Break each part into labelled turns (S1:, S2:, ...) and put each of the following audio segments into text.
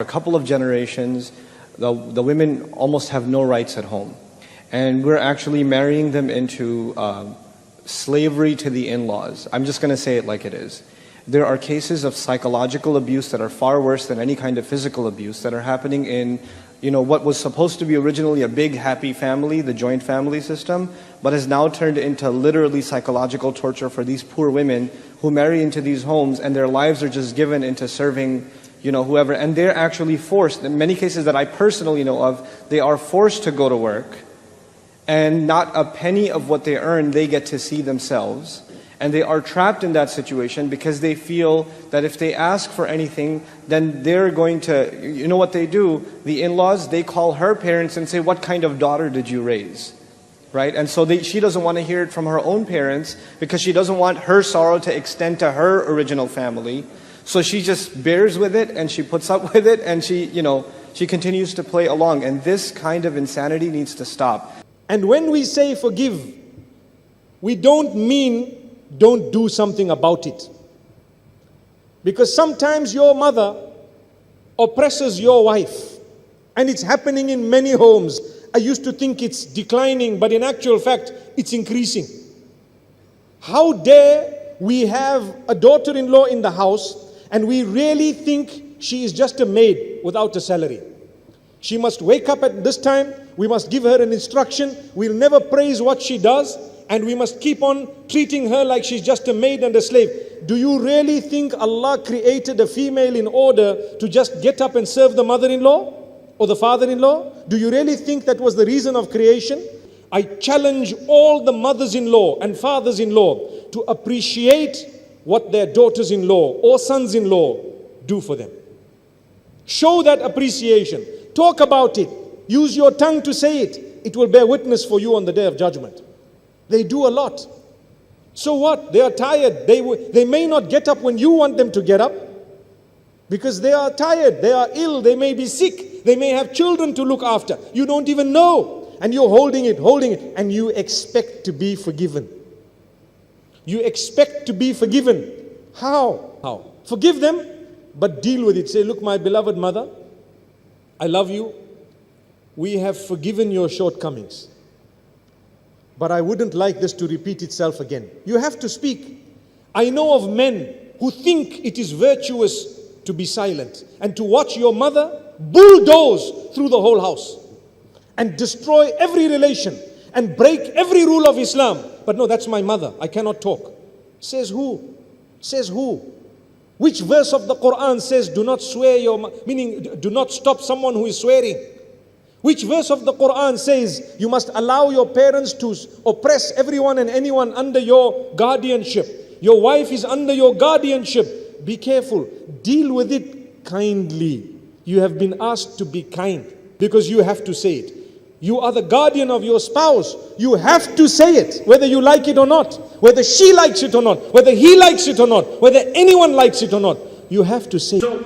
S1: A couple of generations, the women almost have no rights at home. And we're actually marrying them into slavery to the in-laws. I'm just going to say it like it is. There are cases of psychological abuse that are far worse than any kind of physical abuse that are happening in, what was supposed to be originally a big happy family, the joint family system, but has now turned into literally psychological torture for these poor women who marry into these homes, and their lives are just given into serving whoever, and they're actually forced, in many cases that I personally know of, they are forced to go to work, and not a penny of what they earn they get to see themselves. And they are trapped in that situation because they feel that if they ask for anything, then they're going to, you know what they do? The in-laws, they call her parents and say, what kind of daughter did you raise? Right? And so she doesn't want to hear it from her own parents because she doesn't want her sorrow to extend to her original family. So she just bears with it and she puts up with it and she continues to play along. And this kind of insanity needs to stop.
S2: And when we say forgive, we don't mean don't do something about it. Because sometimes your mother oppresses your wife. And it's happening in many homes. I used to think it's declining, but in actual fact, it's increasing. How dare we have a daughter-in-law in the house and we really think she is just a maid without a salary. She must wake up at this time, we must give her an instruction, we'll never praise what she does, and we must keep on treating her like she's just a maid and a slave. Do you really think Allah created a female in order to just get up and serve the mother-in-law or the father-in-law? Do you really think that was the reason of creation? I challenge all the mothers-in-law and fathers-in-law to appreciate what their daughters-in-law or sons-in-law do for them. Show that appreciation. Talk about it. Use your tongue to say it. It will bear witness for you on the day of judgment. They do a lot. So what? They are tired. They may not get up when you want them to get up because they are tired. They are ill. They may be sick. They may have children to look after. You don't even know. And you're holding it, and you expect to be forgiven. You expect to be forgiven. How? Forgive them, but deal with it. Say, look, my beloved mother, I love you. We have forgiven your shortcomings. But I wouldn't like this to repeat itself again. You have to speak. I know of men who think it is virtuous to be silent and to watch your mother bulldoze through the whole house and destroy every relation and break every rule of Islam. But no, that's my mother. I cannot talk. Says who? Says who? Which verse of the Quran says do not swear meaning do not stop someone who is swearing? Which verse of the Quran says you must allow your parents to oppress everyone and anyone under your guardianship? Your wife is under your guardianship. Be careful. Deal with it kindly. You have been asked to be kind because you have to say it. You are the guardian of your spouse. You have to say it, whether you like it or not, whether she likes it or not, whether he likes it or not, whether anyone likes it or not. You have to say it.
S3: So,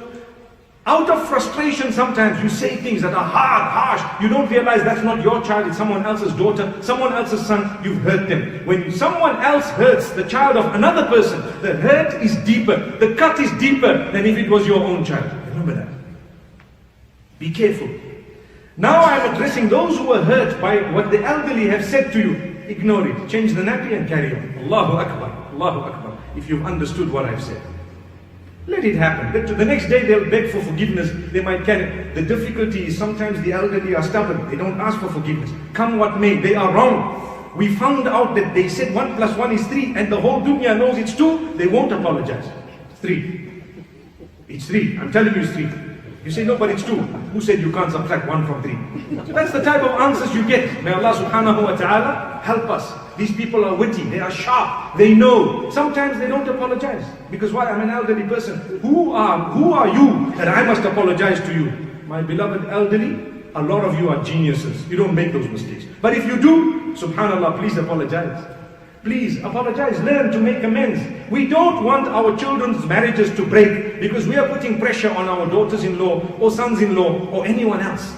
S3: out of frustration, sometimes you say things that are hard, harsh. You don't realize that's not your child, it's someone else's daughter, someone else's son. You've hurt them. When someone else hurts the child of another person, the hurt is deeper, the cut is deeper than if it was your own child. Remember that. Be careful. Now I am addressing those who were hurt by what the elderly have said to you. Ignore it. Change the nappy and carry on. Allahu Akbar. Allahu Akbar. If you've understood what I've said. Let it happen. The next day they'll beg for forgiveness. They might carry. The difficulty is sometimes the elderly are stubborn. They don't ask for forgiveness. Come what may. They are wrong. We found out that they said 1 + 1 is 3 and the whole dunya knows it's 2. They won't apologize. It's 3. It's 3. I'm telling you it's 3. You say, no, but it's 2. Who said you can't subtract 1 from 3? So that's the type of answers you get. May Allah subhanahu wa ta'ala help us. These people are witty, they are sharp, they know. Sometimes they don't apologize. Because why? I'm an elderly person. Who are you that I must apologize to you? My beloved elderly, a lot of you are geniuses. You don't make those mistakes. But if you do, subhanallah, please apologize. Please apologize, learn to make amends. We don't want our children's marriages to break because we are putting pressure on our daughters-in-law or sons-in-law or anyone else.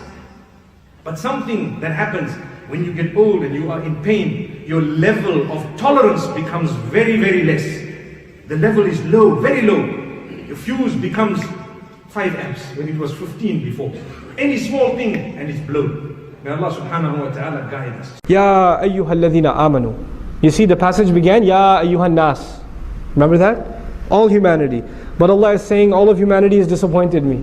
S3: But something that happens when you get old and you are in pain, your level of tolerance becomes very, very less. The level is low, very low. Your fuse becomes 5 amps when it was 15 before. Any small thing and it's blown. May Allah subhanahu wa ta'ala guide us.
S4: Ya ayyuhalladhina amanu. You see the passage began, Ya ayyuhan nas. Remember that? All humanity. But Allah is saying all of humanity has disappointed me.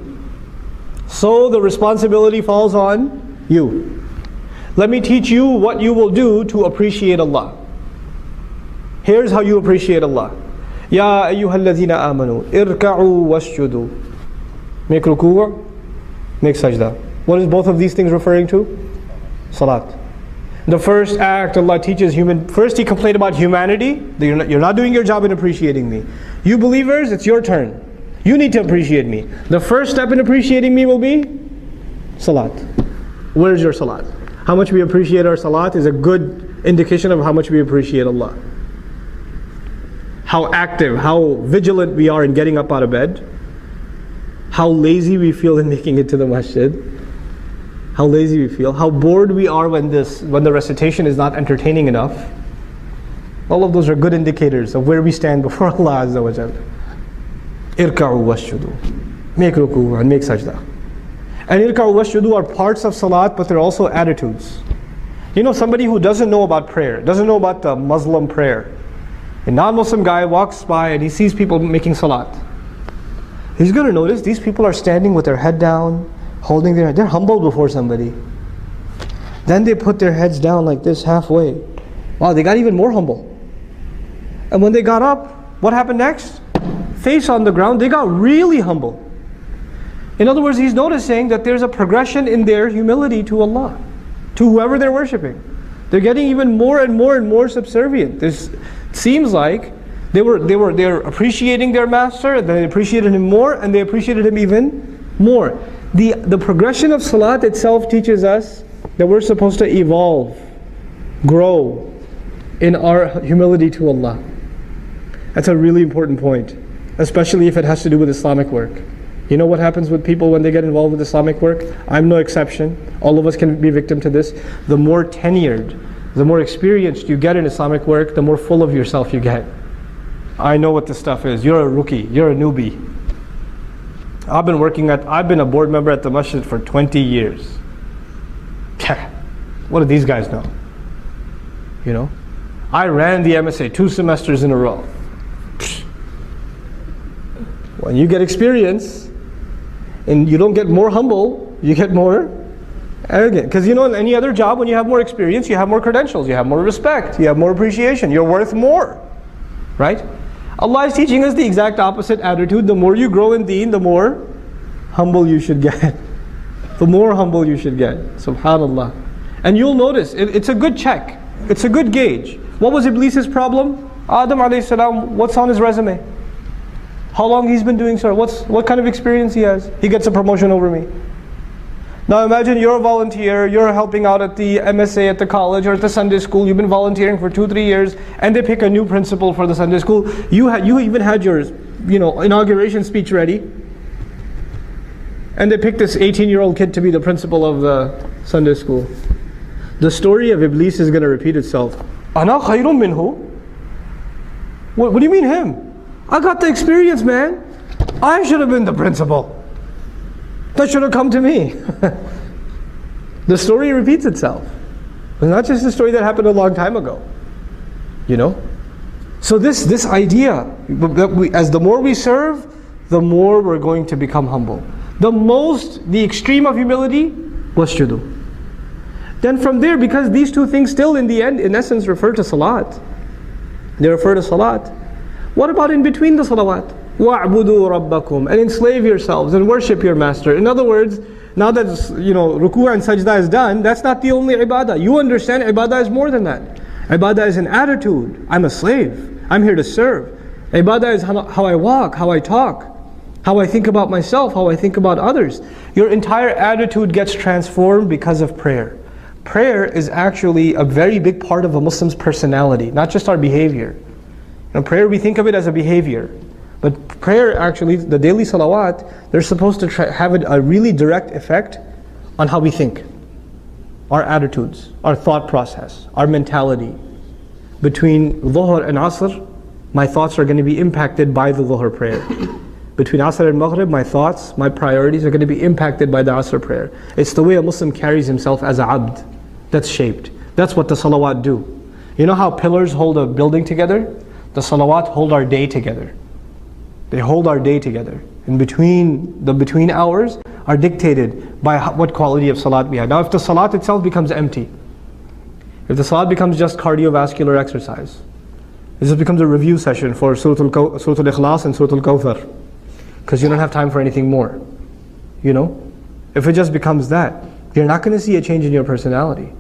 S4: So the responsibility falls on you. Let me teach you what you will do to appreciate Allah. Here's how you appreciate Allah. Ya ayyuhalladhina amanu. Irka'u wasjudu. Make ruku', make sajda. What is both of these things referring to? Salat. The first act Allah teaches first He complained about humanity. You're not doing your job in appreciating me. You believers, it's your turn. You need to appreciate me. The first step in appreciating me will be salat. Where's your salat? How much we appreciate our salat is a good indication of how much we appreciate Allah. How active, how vigilant we are in getting up out of bed. How lazy we feel in making it to the masjid. How lazy we feel. How bored we are when the recitation is not entertaining enough. All of those are good indicators of where we stand before Allah Azza wa Jalla. Irka'u wasjudu. Make ruku' and make sajda. And irka'u wasjudu are parts of salat, but they're also attitudes. You know, somebody who doesn't know about prayer, doesn't know about the Muslim prayer. A non-Muslim guy walks by and he sees people making salat. He's going to notice these people are standing with their head down, holding their head. They're humble before somebody. Then they put their heads down like this halfway. Wow, they got even more humble. And when they got up, what happened next? Face on the ground, they got really humble. In other words, he's noticing that there's a progression in their humility to Allah, to whoever they're worshipping. They're getting even more and more and more subservient. This seems like they're appreciating their master, and they appreciated him more, and they appreciated him even more. The progression of salat itself teaches us that we're supposed to evolve, grow in our humility to Allah. That's a really important point, especially if it has to do with Islamic work. You know what happens with people when they get involved with Islamic work? I'm no exception. All of us can be victim to this. The more tenured, the more experienced you get in Islamic work, the more full of yourself you get. I know what this stuff is. You're a rookie. You're a newbie. I've been a board member at the masjid for 20 years. What do these guys know? You know? I ran the MSA 2 semesters in a row. When you get experience, and you don't get more humble, you get more arrogant. Because you know, in any other job, when you have more experience, you have more credentials, you have more respect, you have more appreciation, you're worth more. Right? Allah is teaching us the exact opposite attitude. The more you grow in deen, the more humble you should get. The more humble you should get. Subhanallah. And you'll notice, it's a good check. It's a good gauge. What was Iblis's problem? Adam alayhi salam, what's on his resume? How long he's been doing so? What kind of experience he has? He gets a promotion over me. Now imagine you're a volunteer, you're helping out at the MSA at the college or at the Sunday school, you've been volunteering for 2-3 years, and they pick a new principal for the Sunday school. You even had your inauguration speech ready, and they pick this 18-year-old kid to be the principal of the Sunday school. The story of Iblis is going to repeat itself. Ana khayrun minhu? What do you mean him? I got the experience, man. I should have been the principal. That should have come to me. The story repeats itself. It's not just a story that happened a long time ago. You know? So this idea, as the more we serve, the more we're going to become humble. The extreme of humility was shudu. Then from there, because these two things still in the end, in essence, refer to salat. They refer to salat. What about in between the salawat? وَاعْبُدُوا رَبَّكُمْ, and enslave yourselves and worship your master. In other words, now that ruku' and sajda is done, that's not the only ibadah. You understand ibadah is more than that. Ibadah is an attitude. I'm a slave. I'm here to serve. Ibadah is how I walk, how I talk, how I think about myself, how I think about others. Your entire attitude gets transformed because of prayer. Prayer is actually a very big part of a Muslim's personality, not just our behavior. Prayer, we think of it as a behavior. But prayer actually, the daily salawat, they're supposed to have a really direct effect on how we think. Our attitudes, our thought process, our mentality. Between Dhuhr and Asr, my thoughts are going to be impacted by the Dhuhr prayer. Between Asr and Maghrib, my thoughts, my priorities are going to be impacted by the Asr prayer. It's the way a Muslim carries himself as a abd. That's shaped. That's what the salawat do. You know how pillars hold a building together? The salawat hold our day together. They hold our day together. In between, the between hours are dictated by what quality of salat we have. Now if the salat itself becomes empty, if the salat becomes just cardiovascular exercise, this just becomes a review session for Surah Al-Ikhlas and Surah Al-Kawthar, because you don't have time for anything more. You know? If it just becomes that, you're not going to see a change in your personality.